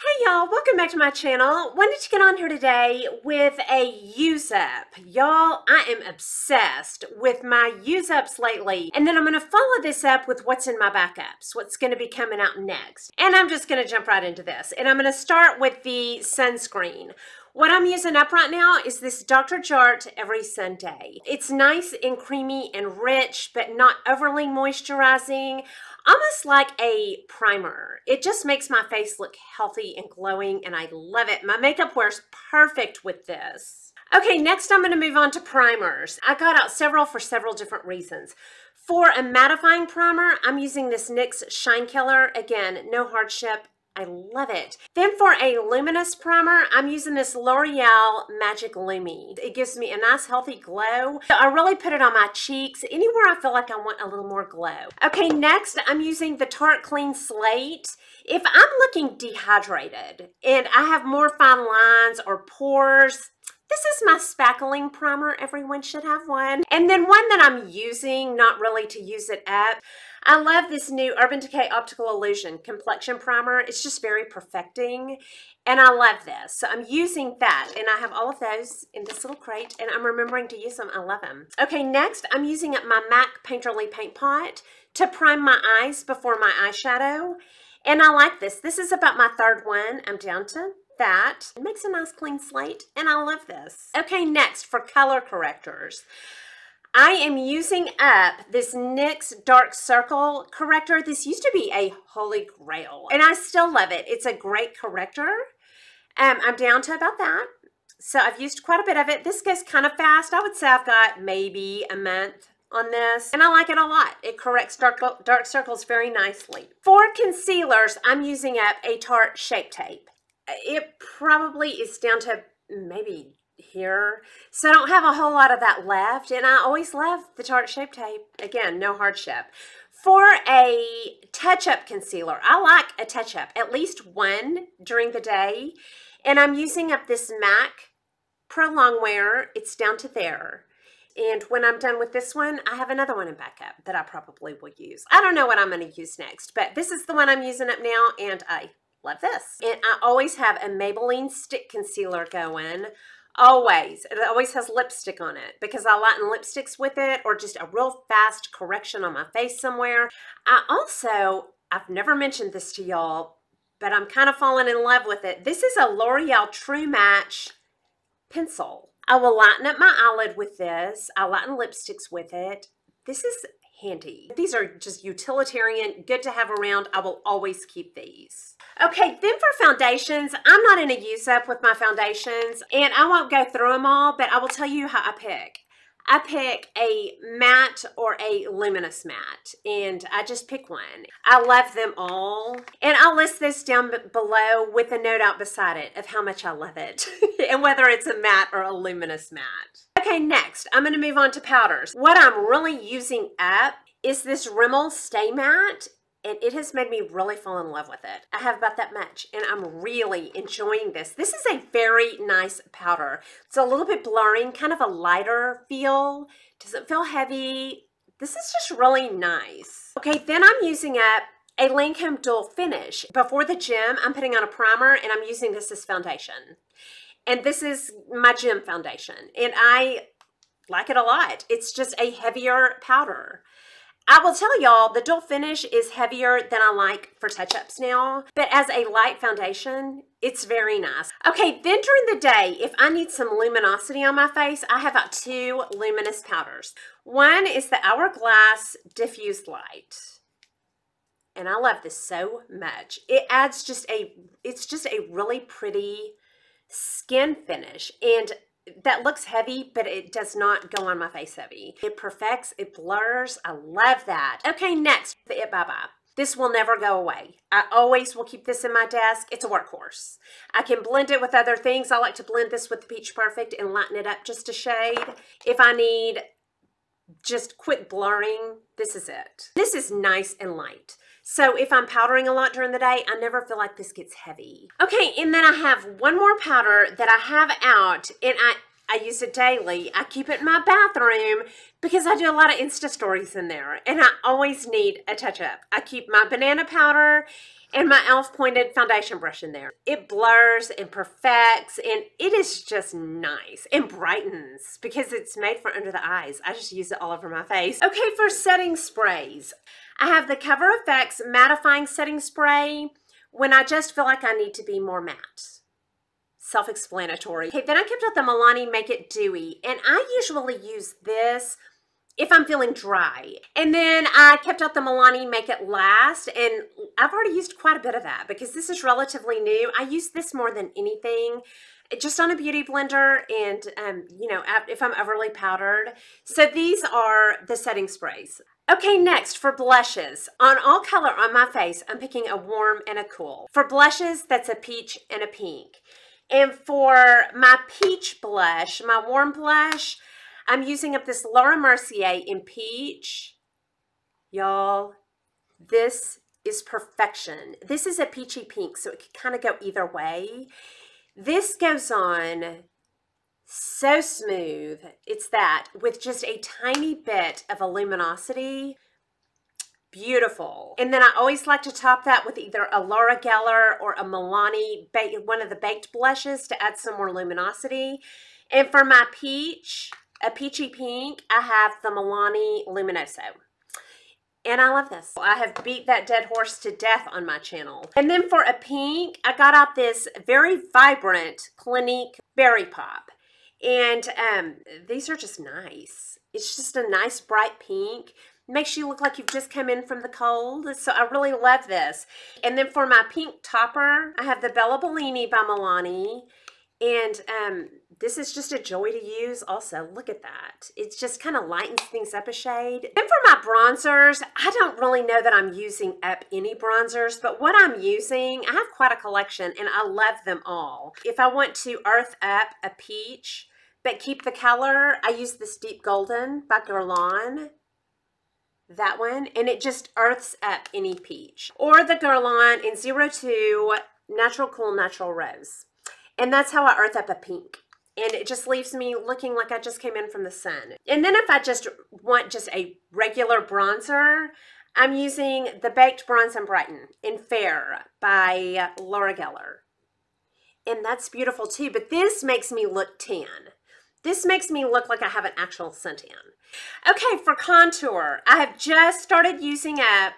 Hey y'all, welcome back to my channel. Wanted to get on here today with a use up. Y'all, I am obsessed with my use ups lately. And then I'm going to follow this up with what's in my backups, what's going to be coming out next. And I'm just going to jump right into this. And I'm going to start with the sunscreen. What I'm using up right now is this Dr. Jart Every Sunday. It's nice and creamy and rich, but not overly moisturizing. Almost like a primer. It just makes my face look healthy and glowing, and I love it. My makeup wears perfect with this. Okay, next I'm going to move on to primers. I got out several for several different reasons. For a mattifying primer, I'm using this NYX Shine Killer. Again, no hardship. I love it. Then for a luminous primer, I'm using this L'Oreal Magic Lumi. It gives me a nice healthy glow. So I really put it on my cheeks, anywhere I feel like I want a little more glow. Okay, next I'm using the Tarte Clean Slate. If I'm looking dehydrated and I have more fine lines or pores, this is my spackling primer. Everyone should have one. And then one that I'm using, not really to use it up, I love this new Urban Decay Optical Illusion Complexion Primer. It's just very perfecting, and I love this. So I'm using that, and I have all of those in this little crate, and I'm remembering to use them. I love them. Okay, next I'm using up my MAC Painterly Paint Pot to prime my eyes before my eyeshadow, and I like this. This is about my third one. I'm down to that. It makes a nice clean slate, and I love this. Okay, next for color correctors. I am using up this NYX Dark Circle corrector. This used to be a holy grail, and I still love it. It's a great corrector. I'm down to about that. So I've used quite a bit of it. This goes kind of fast. I would say I've got maybe a month on this, and I like it a lot. It corrects dark circles very nicely. For concealers, I'm using up a Tarte Shape Tape. It probably is down to maybe here, so I don't have a whole lot of that left, and I always love the Tarte Shape Tape. Again, no hardship. For a touch-up concealer, I like a touch-up, at least one during the day, and I'm using up this MAC Pro Longwear. It's down to there, and when I'm done with this one, I have another one in backup that I probably will use. I don't know what I'm going to use next, but this is the one I'm using up now, and I love this. And I always have a Maybelline stick concealer going. Always. It always has lipstick on it because I lighten lipsticks with it, or just a real fast correction on my face somewhere. I've never mentioned this to y'all, but I'm kind of falling in love with it. This is a L'Oreal True Match pencil. I will lighten up my eyelid with this. I lighten lipsticks with it. This is handy. These are just utilitarian, good to have around. I will always keep these. Okay, then for foundations, I'm not in a use up with my foundations, and I won't go through them all, but I will tell you how I pick. I pick a matte or a luminous matte, and I just pick one. I love them all, and I'll list this down below with a note out beside it of how much I love it, and whether it's a matte or a luminous matte. Okay, next, I'm going to move on to powders. What I'm really using up is this Rimmel Stay Matte, and it has made me really fall in love with it. I have about that much, and I'm really enjoying this. This is a very nice powder. It's a little bit blurring, kind of a lighter feel. Doesn't feel heavy. This is just really nice. Okay, then I'm using up a Lancome Dual Finish. Before the gym, I'm putting on a primer, and I'm using this as foundation. And this is my gym foundation, and I like it a lot. It's just a heavier powder. I will tell y'all, the Dual Finish is heavier than I like for touch-ups now, but as a light foundation, it's very nice. Okay, then during the day, if I need some luminosity on my face, I have about two luminous powders. One is the Hourglass Diffuse Light, and I love this so much. It adds it's just a really pretty skin finish, and that looks heavy, but it does not go on my face heavy. It perfects, it blurs. I love that. Okay, next, the It Bye Bye. This will never go away. I always will keep this in my desk. It's a workhorse. I can blend it with other things. I like to blend this with the Peach Perfect and lighten it up just a shade. If I need just quick blurring, this is it. This is nice and light. So if I'm powdering a lot during the day, I never feel like this gets heavy. Okay, and then I have one more powder that I have out, and I use it daily. I keep it in my bathroom because I do a lot of Insta stories in there and I always need a touch-up. I keep my banana powder and my e.l.f. pointed foundation brush in there. It blurs and perfects and it is just nice and brightens because it's made for under the eyes. I just use it all over my face. Okay, for setting sprays. I have the Cover FX mattifying setting spray when I just feel like I need to be more matte. Self-explanatory. Okay, then I kept out the Milani Make It Dewy, and I usually use this if I'm feeling dry. And then I kept out the Milani Make It Last, and I've already used quite a bit of that because this is relatively new. I use this more than anything, just on a beauty blender and, you know, if I'm overly powdered. So these are the setting sprays. Okay, next for blushes. On all color on my face, I'm picking a warm and a cool. For blushes, that's a peach and a pink. And for my peach blush, my warm blush, I'm using up this Laura Mercier in peach. Y'all, this is perfection. This is a peachy pink, so it can kind of go either way. This goes on so smooth. It's that with just a tiny bit of a luminosity. Beautiful. And then I always like to top that with either a Laura Geller or a Milani, one of the baked blushes to add some more luminosity. And for my peach, a peachy pink, I have the Milani Luminoso. And I love this. I have beat that dead horse to death on my channel. And then for a pink, I got out this very vibrant Clinique Berry Pop. And these are just nice. It's just a nice bright pink. Makes you look like you've just come in from the cold. So I really love this. And then for my pink topper, I have the Bella Bellini by Milani. And this is just a joy to use also. Look at that. It just kind of lightens things up a shade. And for my bronzers, I don't really know that I'm using up any bronzers, but what I'm using, I have quite a collection and I love them all. If I want to earth up a peach, but keep the color, I use this Deep Golden by Guerlains. That one, and it just earths up any peach. Or the Guerlains in 02 Natural Cool Natural Rose. And that's how I earth up a pink. And it just leaves me looking like I just came in from the sun. And then if I just want just a regular bronzer, I'm using the Baked Bronze and Brighten in Fair by Laura Geller. And that's beautiful too, but this makes me look tan. This makes me look like I have an actual suntan. Okay, for contour, I have just started using up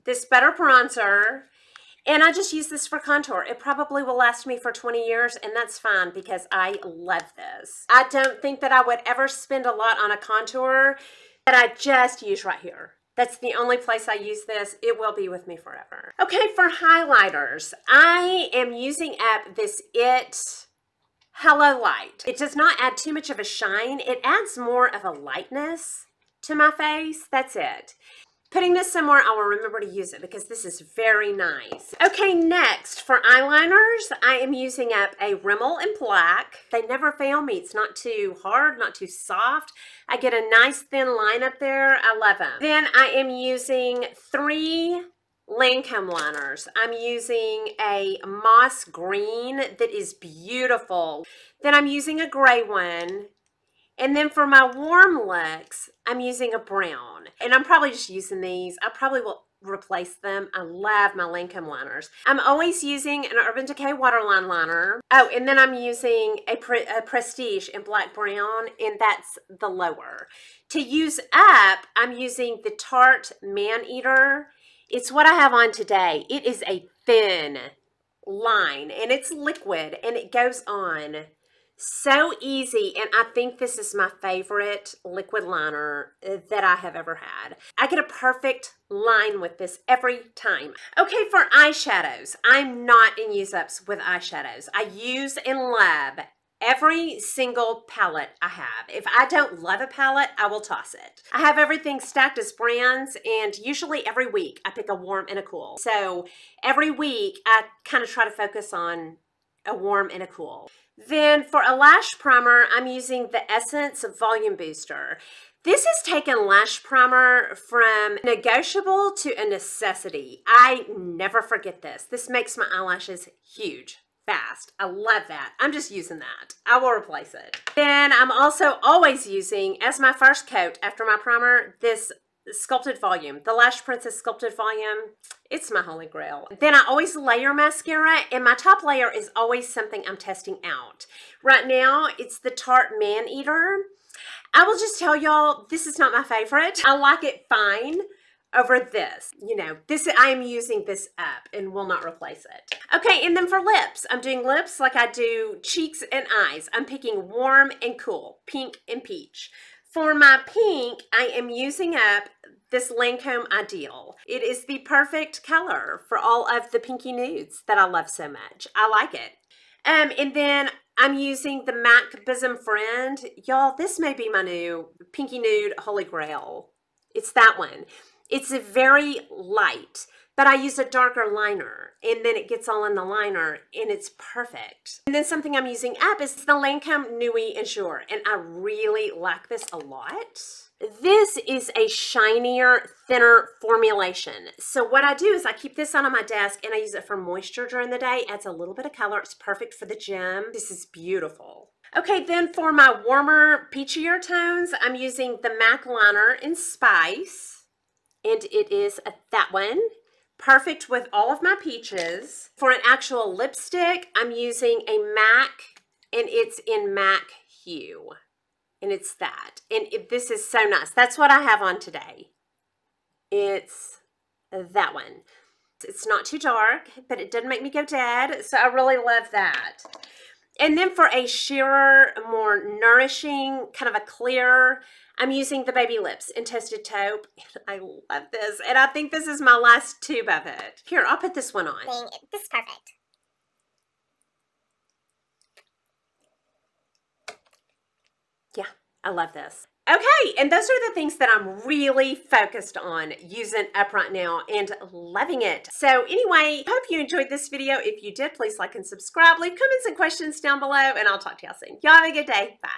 this Better Bronzer, and I just use this for contour. It probably will last me for 20 years, and that's fine because I love this. I don't think that I would ever spend a lot on a contour that I just use right here. That's the only place I use this. It will be with me forever. Okay, for highlighters, I am using up this Hello Light. It does not add too much of a shine. It adds more of a lightness to my face. That's it. Putting this somewhere, I will remember to use it because this is very nice. Okay, next for eyeliners, I am using up a Rimmel in black. They never fail me. It's not too hard, not too soft. I get a nice thin line up there. I love them. Then I am using 3 Lancome liners. I'm using a moss green that is beautiful. Then I'm using a gray one. And then for my warm looks, I'm using a brown. And I'm probably just using these. I probably will replace them. I love my Lancome liners. I'm always using an Urban Decay Waterline liner. Oh, and then I'm using a Prestige in black brown, and that's the lower. To use up, I'm using the Tarte Man Eater. It's what I have on today. It is a thin line and it's liquid and it goes on so easy. And I think this is my favorite liquid liner that I have ever had. I get a perfect line with this every time. Okay, for eyeshadows, I'm not in UseUps with eyeshadows. I use and love every single palette I have. If I don't love a palette, I will toss it. I have everything stacked as brands, and usually every week I pick a warm and a cool. So every week I kind of try to focus on a warm and a cool. Then for a lash primer, I'm using the Essence Volume Booster. This has taken lash primer from negotiable to a necessity. I never forget this. This makes my eyelashes huge. fast. I love that. I'm just using that. I will replace it. Then I'm also always using, as my first coat after my primer, this Sculpted Volume, the Lash Princess Sculpted Volume. It's my holy grail. Then I always layer mascara, and my top layer is always something I'm testing out. Right now, it's the Tarte Man Eater. I will just tell y'all, this is not my favorite. I like it fine over this. You know, I am using this up and will not replace it. Okay, and then for lips, I'm doing lips like I do cheeks and eyes. I'm picking warm and cool, pink and peach. For my pink, I am using up this Lancome Ideal. It is the perfect color for all of the pinky nudes that I love so much. I like it. And then I'm using the MAC Bosom Friend. Y'all, this may be my new pinky nude holy grail. It's that one. It's a very light, but I use a darker liner, and then it gets all in the liner, and it's perfect. And then something I'm using up is the Lancome Nuit Azure, and I really like this a lot. This is a shinier, thinner formulation. So what I do is I keep this on my desk, and I use it for moisture during the day. It adds a little bit of color. It's perfect for the gym. This is beautiful. Okay, then for my warmer, peachier tones, I'm using the MAC Liner in Spice. And it is that one. Perfect with all of my peaches. For an actual lipstick, I'm using a MAC, and it's in MAC Hue. And it's that. And this is so nice. That's what I have on today. It's that one. It's not too dark, but it doesn't make me go dead. So I really love that. And then for a sheerer, more nourishing, kind of a clear, I'm using the Baby Lips in Toasted Taupe. I love this. And I think this is my last tube of it. Here, I'll put this one on. This is perfect. Yeah, I love this. Okay, and those are the things that I'm really focused on using up right now and loving it. So anyway, hope you enjoyed this video. If you did, please like and subscribe. Leave comments and questions down below, and I'll talk to y'all soon. Y'all have a good day. Bye.